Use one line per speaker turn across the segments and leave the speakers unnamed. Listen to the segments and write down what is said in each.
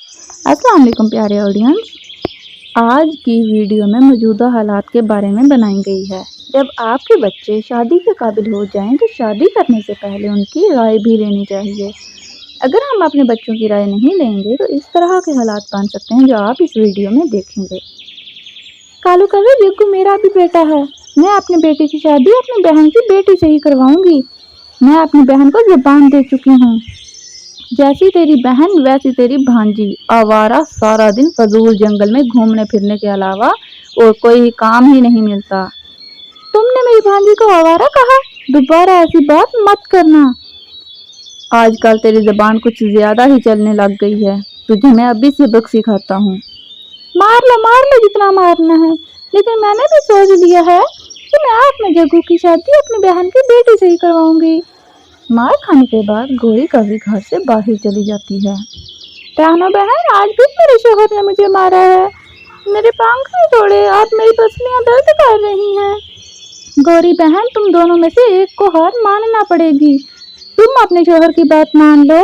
अस्सलाम वालेकुम प्यारे ऑडियंस। आज की वीडियो में मौजूदा हालात के बारे में बनाई गई है। जब आपके बच्चे शादी के काबिल हो जाएं तो शादी करने से पहले उनकी राय भी लेनी चाहिए। अगर हम अपने बच्चों की राय नहीं लेंगे तो इस तरह के हालात बन सकते हैं जो आप इस वीडियो में देखेंगे। कालू कवे जग्गू मेरा भी बेटा है, मैं अपने बेटे की शादी अपनी बहन की बेटी से ही करवाऊंगी। मैं अपनी बहन को जुबान दे चुकी हूँ, जैसी तेरी बहन वैसी तेरी भांजी। आवारा, सारा दिन फजूल जंगल में घूमने फिरने के अलावा और कोई काम ही नहीं मिलता। तुमने मेरी भांजी को आवारा कहा? दोबारा ऐसी बात मत करना। आजकल तेरी जबान कुछ ज्यादा ही चलने लग गई है, तुझे मैं अभी सबक सिखाता हूँ। मार लो जितना मारना है, लेकिन मैंने भी सोच लिया है कि मैं अपने जग्गू की शादी अपनी बहन की बेटी से ही करवाऊंगी। मार खाने के बाद गोरी कभी घर से बाहर चली जाती है। टानो बहन, आज भी मेरे शोहर ने मुझे मारा है, मेरे पंख नहीं तोड़े, आप मेरी पसलियां दर्द कर रही हैं। गोरी बहन, तुम दोनों में से एक को हार मानना पड़ेगी। तुम अपने शोहर की बात मान लो।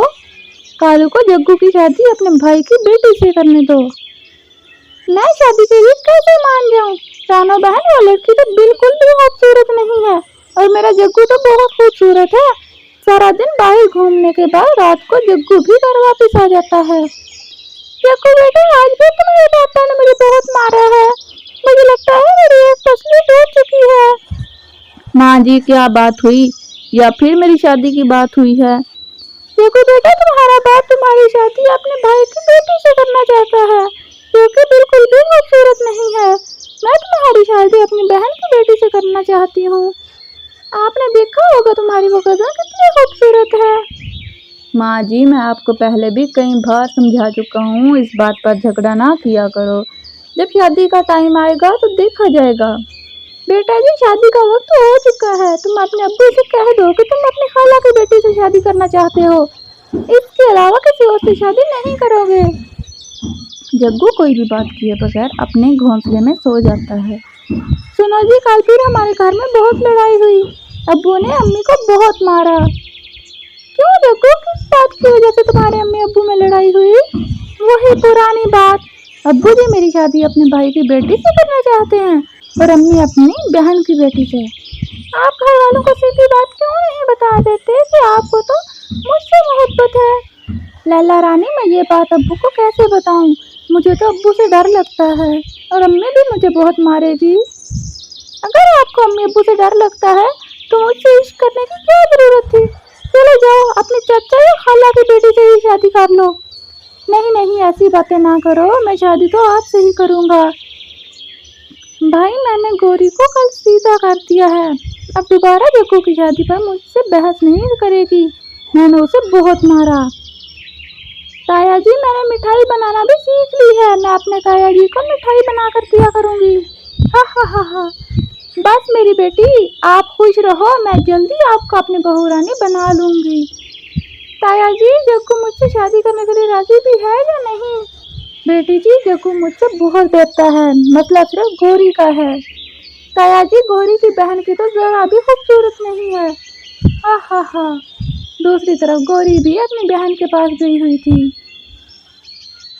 कालू को जग्गू की शादी अपने भाई की बेटी से करने दो। मैं शादी के लिए कैसे मान जाऊं? टानो बहन, वो लड़की तो बिल्कुल भी खूबसूरत नहीं है और मेरा जग्गू तो बहुत खूबसूरत है। सारा दिन बाहर घूमने के बाद रात को जग्गू भी घर वापस आ जाता है। जग्गू बेटा, आज भी तुम्हारे पापा ने मुझे बहुत मारा है, मुझे लगता है मेरी एक पसली टूट चुकी है। माँ जी, क्या बात हुई? या फिर मेरी शादी की बात हुई है? जग्गू बेटा, तुम्हारा बाप तुम्हारी शादी अपने भाई की बेटी से करना चाहता है, जो कि बिल्कुल भी खूबसूरत नहीं है। मैं तुम्हारी शादी अपनी बहन की बेटी से करना चाहती हूँ। आपने देखा होगा तुम्हारी वो कज़न कितनी खूबसूरत है। माँ जी, मैं आपको पहले भी कई बार समझा चुका हूँ, इस बात पर झगड़ा ना किया करो। जब शादी का टाइम आएगा तो देखा जाएगा। बेटा जी, शादी का वक्त हो चुका है, तुम अपने अब्बू से कह दो कि तुम अपनी खाला की बेटी से शादी करना चाहते हो, इसके अलावा किसी और से शादी नहीं करोगे। जग्गू कोई भी बात किए बगैर अपने घोंसले में सो जाता है। सुनो जी, कल फिर हमारे घर में बहुत लड़ाई हुई, अब्बू ने अम्मी को बहुत मारा। क्यों जग्गू, किस बात की वजह से तुम्हारे अम्मी अब्बू में लड़ाई हुई? वही पुरानी बात, अब्बू जी मेरी शादी अपने भाई की बेटी से करना चाहते हैं और अम्मी अपनी बहन की बेटी से। आप घर वालों को सीधी बात क्यों नहीं बता देते कि आपको तो मुझसे मोहब्बत है? लैला रानी, मैं ये बात अब्बू को कैसे बताऊं? मुझे तो अब्बू से डर लगता है और अम्मी भी मुझे बहुत मारेगी। अगर आपको अम्मी अब्बू से डर लगता है तो मुझसे इश्क करने की क्या जरूरत थी? चलो जाओ, अपने चाचा या खाला की बेटी से ही शादी कर लो। नहीं नहीं, ऐसी बातें ना करो, मैं शादी तो आपसे ही करूँगा। भाई, मैंने गोरी को कल सीधा कर दिया है, अब दोबारा जग्गू की शादी पर मुझसे बहस नहीं करेगी, मैंने उसे बहुत मारा। ताया जी, मैंने मिठाई बनाना भी सीख ली है, मैं अपने ताया जी को मिठाई बना कर दिया करूँगी। हा हा हा हा। बस मेरी बेटी, आप खुश रहो, मैं जल्दी आपको अपनी बहू रानी बना लूँगी। ताया जी, जग्गू मुझसे शादी करने के लिए राजी भी है या नहीं? बेटी जी, जग्गू मुझसे बहुत डरता है, मसला सिर्फ गोरी का है। ताया जी, गोरी की बहन की तो जरा भी खूबसूरत नहीं है। हा हा हा। दूसरी तरफ गोरी भी अपनी बहन के पास गई हुई थी।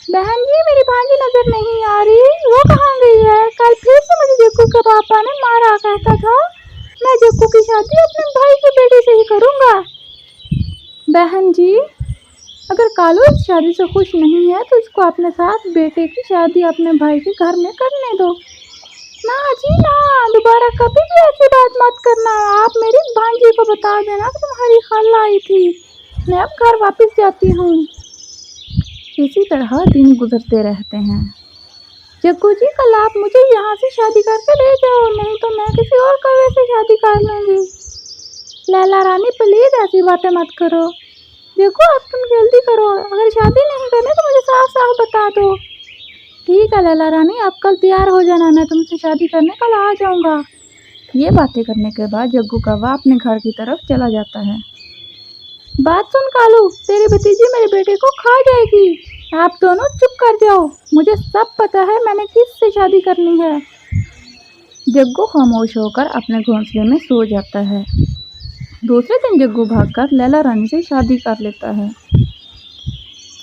बहन जी, मेरी भांजी नजर नहीं आ रही, वो कहाँ गई है? कल फिर से मुझे जग्गू के पापा ने मारा, कहता था मैं जग्गू की शादी अपने भाई की बेटी से ही करूँगा। बहन जी, अगर कालू इस शादी से खुश नहीं है तो इसको अपने साथ बेटे की शादी अपने भाई के घर में करने दो। ना जी ना, दोबारा कभी भी ऐसी बात मत करना। आप मेरी भांजी को बता देना कि तुम्हारी खाला आई थी, मैं अब घर वापस जाती हूँ। इसी तरह दिन गुजरते रहते हैं। जग्गू जी, कल आप मुझे यहाँ से शादी करके ले जाओ, नहीं तो मैं किसी और कौवे से शादी कर लूँगी। लैला रानी, प्लीज़ ऐसी बातें मत करो। देखो, अब तुम जल्दी करो, अगर शादी नहीं करनी तो मुझे साफ साफ बता दो। ठीक है लैला रानी, आप कल तैयार हो जाना, मैं तुमसे शादी करने कल आ जाऊँगा। ये बातें करने के बाद जग्गू कौवा अपने घर की तरफ चला जाता है। बात सुन कालू, तेरी भतीजी मेरे बेटे को खा जाएगी, आप दोनों चुप कर जाओ, मुझे सब पता है मैंने किससे शादी करनी है। जग्गू खामोश होकर अपने घोंसले में सो जाता है। दूसरे दिन जग्गू भागकर लैला रानी से शादी कर लेता है।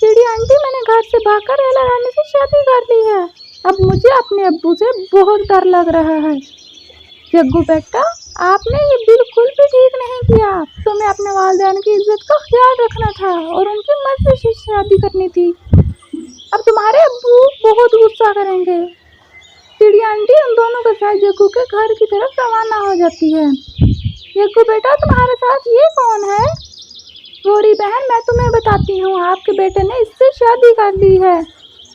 चिड़ी आंटी, मैंने घर से भागकर एला रानी से शादी कर ली है। अब मुझे अपने अब्बू से बहुत डर लग रहा है। जग्गू बेटा, आपने ये बिल्कुल भी ठीक नहीं किया। तुम्हें अपने वालिदैन की इज्जत का ख्याल रखना था और उनकी मर्जी से शादी करनी थी। अब तुम्हारे अब्बू बहुत गुस्सा करेंगे। चिड़ी आंटी उन दोनों के साथ जग्गू के घर की तरफ रवाना हो जाती है। जग्गू बेटा, तुम्हारे साथ ये कौन है? गौरी बहन, मैं तुम्हें बताती हूँ, आपके बेटे ने इससे शादी कर ली है।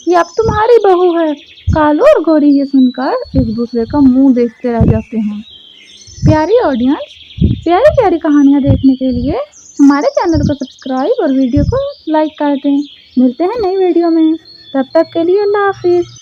ये अब तुम्हारी बहू है। कालू और गौरी ये सुनकर एक दूसरे का मुंह देखते रह जाते हैं। प्यारी ऑडियंस, प्यारी प्यारी कहानियाँ देखने के लिए हमारे चैनल को सब्सक्राइब और वीडियो को लाइक कर दें। मिलते हैं नई वीडियो में, तब तक के लिए अल्लाह हाफिज़।